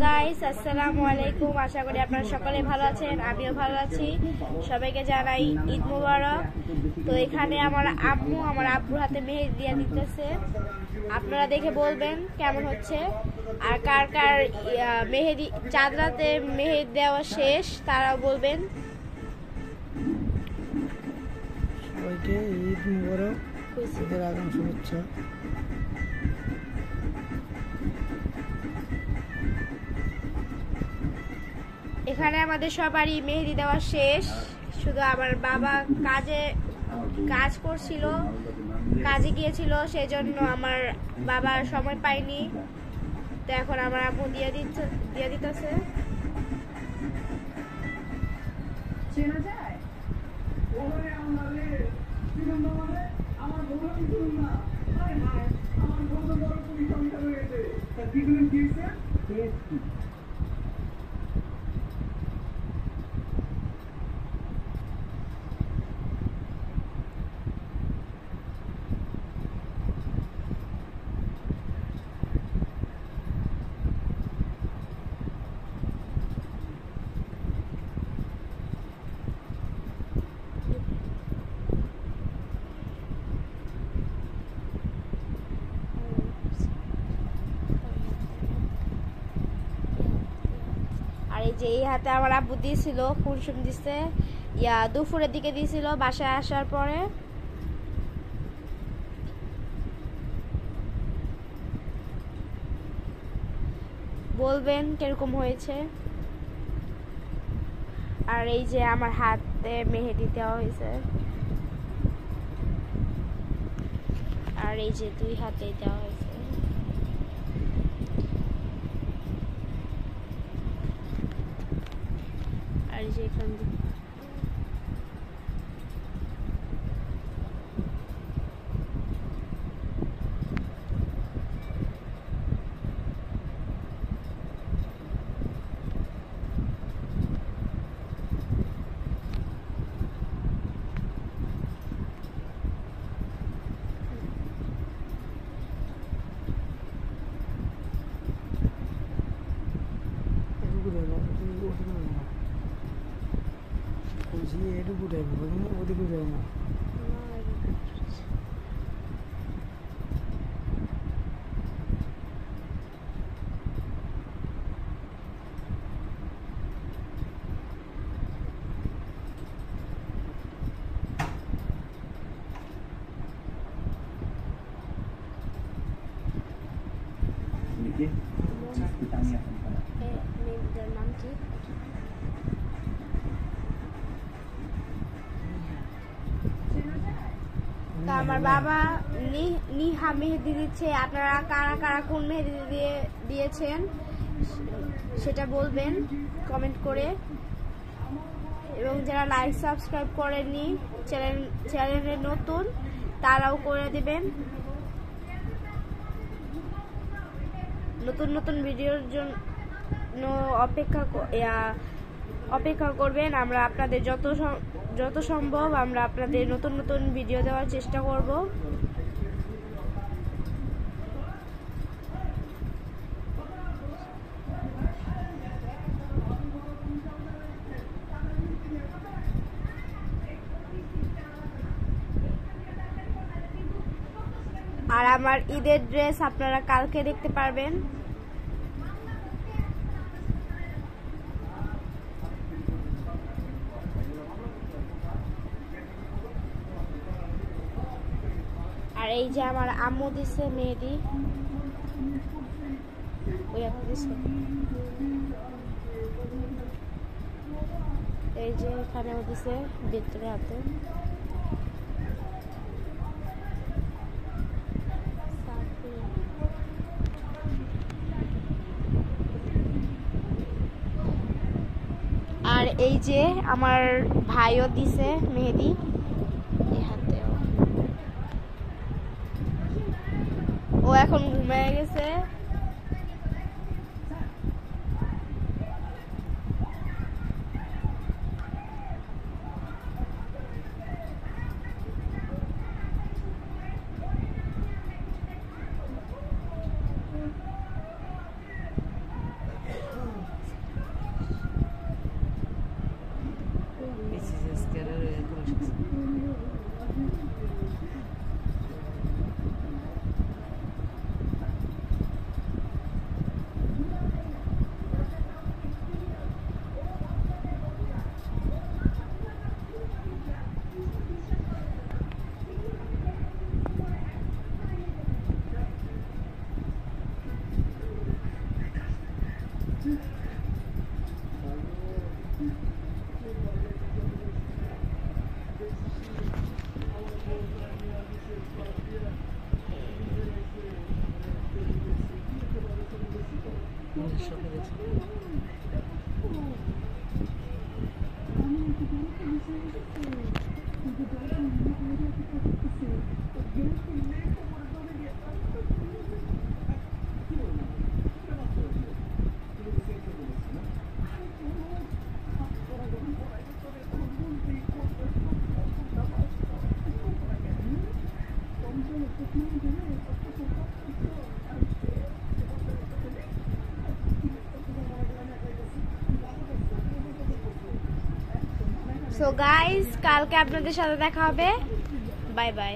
Guys, আসসালামু আলাইকুম। আশা করি আপনারা সকলে ভালো আছেন, আমিও ভালো আছি। সবাইকে জানাই ঈদ মোবারক। তো এখানে আমার আব্বুর হাতে মেহেদি দিয়ে দিতেছে। আপনারা দেখে বলবেন কেমন হচ্ছে, আর কার কার মেহেদি চাঁদ রাতে মেহেদি দেওয়া শেষ তারাও বলবেন। সবাইকে ঈদ মোবারক, ঈদের আগাম শুভেচ্ছা। এখানে আমাদের সবারই মেহেদি দেওয়া শেষ, শুধু আমার বাবা কাজ করছিল, কাজে গিয়েছিল, সেজন্য আমার বাবার সময় পাইনি। তো এখন আমার আম্মু দিয়ে দিতেছে। আর এই যে এই হাতে আমার আব্বু দিয়েছিল, কুলসুম দিছে, দুপুরের দিকে দিয়েছিল বাসায় আসার পরে। বলবেন কিরকম হয়েছে। আর এই যে আমার হাতে মেহেদি দেওয়া হয়েছে, আর এই যে দুই হাতে দেওয়া হয়েছে। আর যে এখান নাম কি? তো আমার বাবা নিহা মেহেদি দিচ্ছে। আপনারা কারা কারা কোন মেহেদি দিয়েছেন সেটা বলবেন কমেন্ট করে, এবং যারা লাইক সাবস্ক্রাইব করেননি, চ্যানেলে নতুন, তারাও করে দিবেন। নতুন নতুন ভিডিওর জন্য অপেক্ষা করবেন। আমরা আপনাদের যত সম্ভব আমরা আপনাদের নতুন নতুন ভিডিও দেওয়ার চেষ্টা করব। আর আমার ঈদের ড্রেস আপনারা কালকে দেখতে পারবেন। আর এই যে আমার আম্মু দিছে মেহেদি, এই যে এখানেও দিছে ভিতরে হাতে। আর এই যে আমার ভাইও দিছে মেহেদি হাতেও। ও এখন ঘুমিয়ে গেছে। সো গাইস, কালকে আপনাদের সাথে দেখা হবে। Bye bye.